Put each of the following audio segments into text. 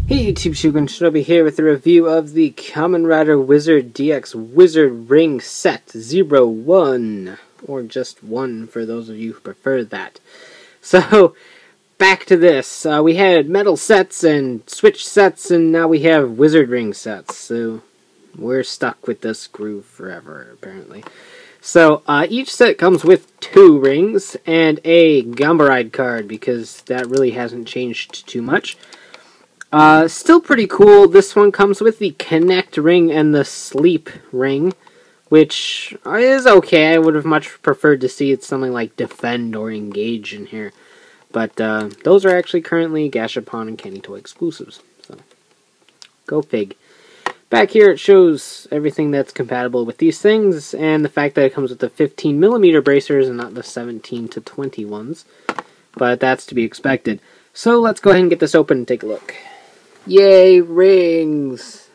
Hey YouTube, Shugun Shinobi here with a review of the Kamen Rider Wizard DX Wizard Ring Set 01, or just 1 for those of you who prefer that. So, back to this. We had metal sets and switch sets, and now we have wizard ring sets, so we're stuck with this groove forever, apparently. So, each set comes with 2 rings and a Ganbaride card, because that really hasn't changed too much. Still pretty cool. This one comes with the Connect ring and the Sleep ring, which is okay. I would have much preferred to see it something like Defend or Engage in here. But those are actually currently Gashapon and Candy Toy exclusives. So, go fig. Back here it shows everything that's compatible with these things, and the fact that it comes with the 15mm bracers and not the 17 to 20 ones. But that's to be expected. So let's go ahead and get this open and take a look. Yay, rings!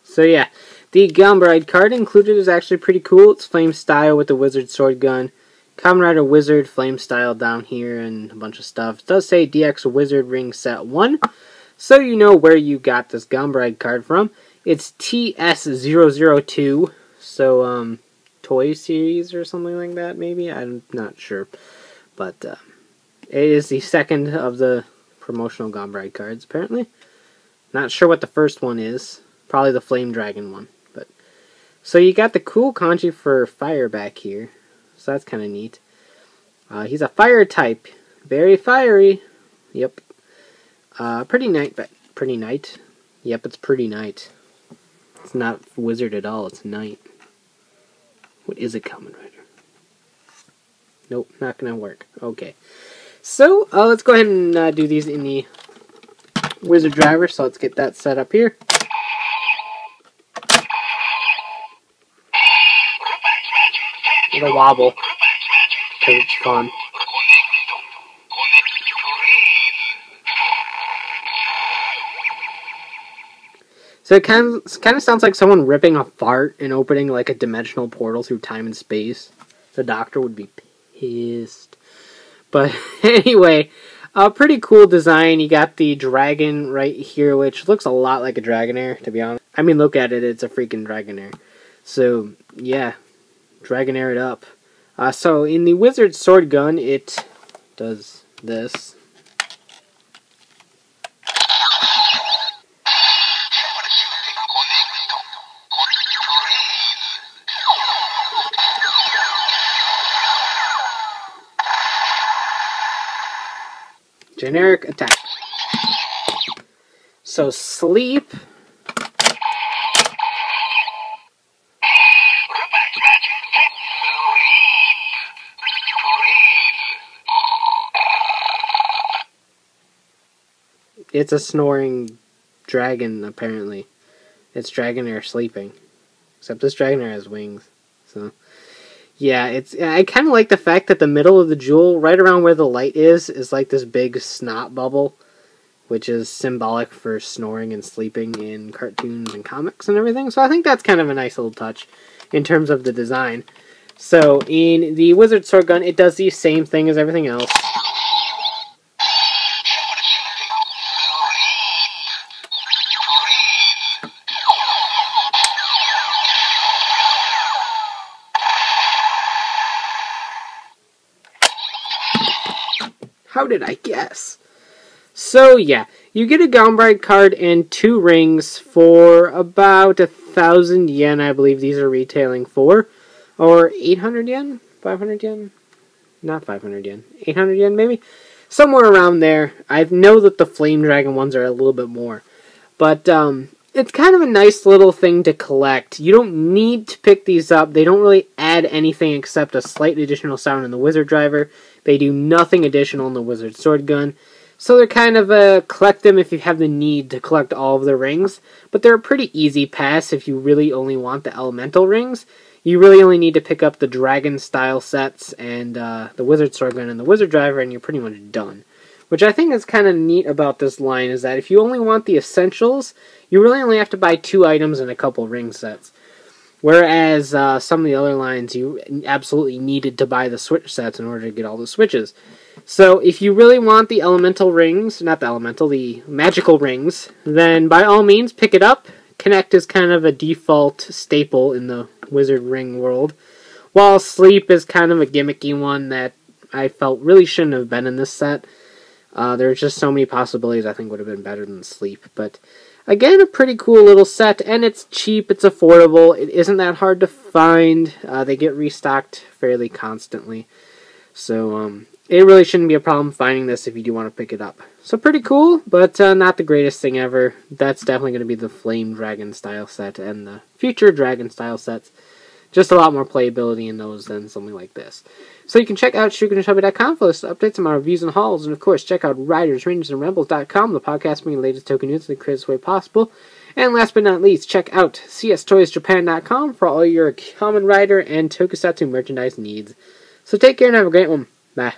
So yeah, the Ganbaride card included is actually pretty cool. It's flame style with the WizarSwordGun. Kamen Rider Wizard flame style down here and a bunch of stuff. It does say DX Wizard Ring Set 1, so you know where you got this Ganbaride card from. It's TS002, so Toy Series or something like that maybe? I'm not sure. But it is the second of the promotional Ganbaride cards, apparently. Not sure what the first one is. Probably the Flame Dragon one. But so you got the cool kanji for fire back here. So that's kind of neat. He's a fire type. Very fiery. Yep. Pretty night. Yep, it's pretty night. It's not wizard at all. It's night. What is it, Kamen Rider? Nope, not gonna work. Okay. So, let's go ahead and do these in the WizarDriver, so let's get that set up here. It'll wobble, because it's fun. So it kind of sounds like someone ripping a fart and opening like a dimensional portal through time and space. The Doctor would be pissed. But anyway, pretty cool design. You got the dragon right here, which looks a lot like a Dragonair, to be honest. I mean, look at it. It's a freaking Dragonair. So, yeah. Dragonair it up. So, in the WizarSwordGun, it does this. Generic attack. So sleep. It's a snoring dragon, apparently. It's Dragonair sleeping. Except this Dragonair has wings. So yeah, I kind of like the fact that the middle of the jewel, right around where the light is like this big snot bubble, which is symbolic for snoring and sleeping in cartoons and comics and everything. So I think that's kind of a nice little touch in terms of the design. So in the WizarSwordGun, it does the same thing as everything else. How did I guess? So yeah, you get a Ganbaride card and 2 rings for about 1,000 yen, I believe these are retailing for. Or 800 yen? 500 yen? Not 500 yen. 800 yen maybe? Somewhere around there. I know that the Flame Dragon ones are a little bit more. But it's kind of a nice little thing to collect. You don't need to pick these up. They don't really add anything except a slight additional sound in the WizarDriver. They do nothing additional in the WizarSwordGun. So they're kind of collect them if you have the need to collect all of the rings. But they're a pretty easy pass if you really only want the elemental rings. You really only need to pick up the dragon style sets and the WizarSwordGun and the WizarDriver, and you're pretty much done. Which I think is kind of neat about this line, is that if you only want the essentials, you really only have to buy 2 items and a couple ring sets. Whereas some of the other lines, you absolutely needed to buy the Switch sets in order to get all the Switches. So if you really want the elemental rings, the magical rings, then by all means pick it up. Connect is kind of a default staple in the Wizard Ring world, while Sleep is kind of a gimmicky one that I felt really shouldn't have been in this set. There's just so many possibilities I think would have been better than Sleep. But again, a pretty cool little set, and it's cheap, it's affordable, it isn't that hard to find. They get restocked fairly constantly. So it really shouldn't be a problem finding this if you do want to pick it up. So pretty cool, but not the greatest thing ever. That's definitely going to be the Flame Dragon style set and the future Dragon style sets. Just a lot more playability in those than something like this. So you can check out ShugenShubby.com for latest updates on my reviews and hauls, and of course check out Riders, Rangers, and Rebels.com, the podcast bringing the latest token news in the craziest way possible. And last but not least, check out CSToysJapan.com for all your Kamen Rider and Tokusatsu merchandise needs. So take care and have a great one. Bye.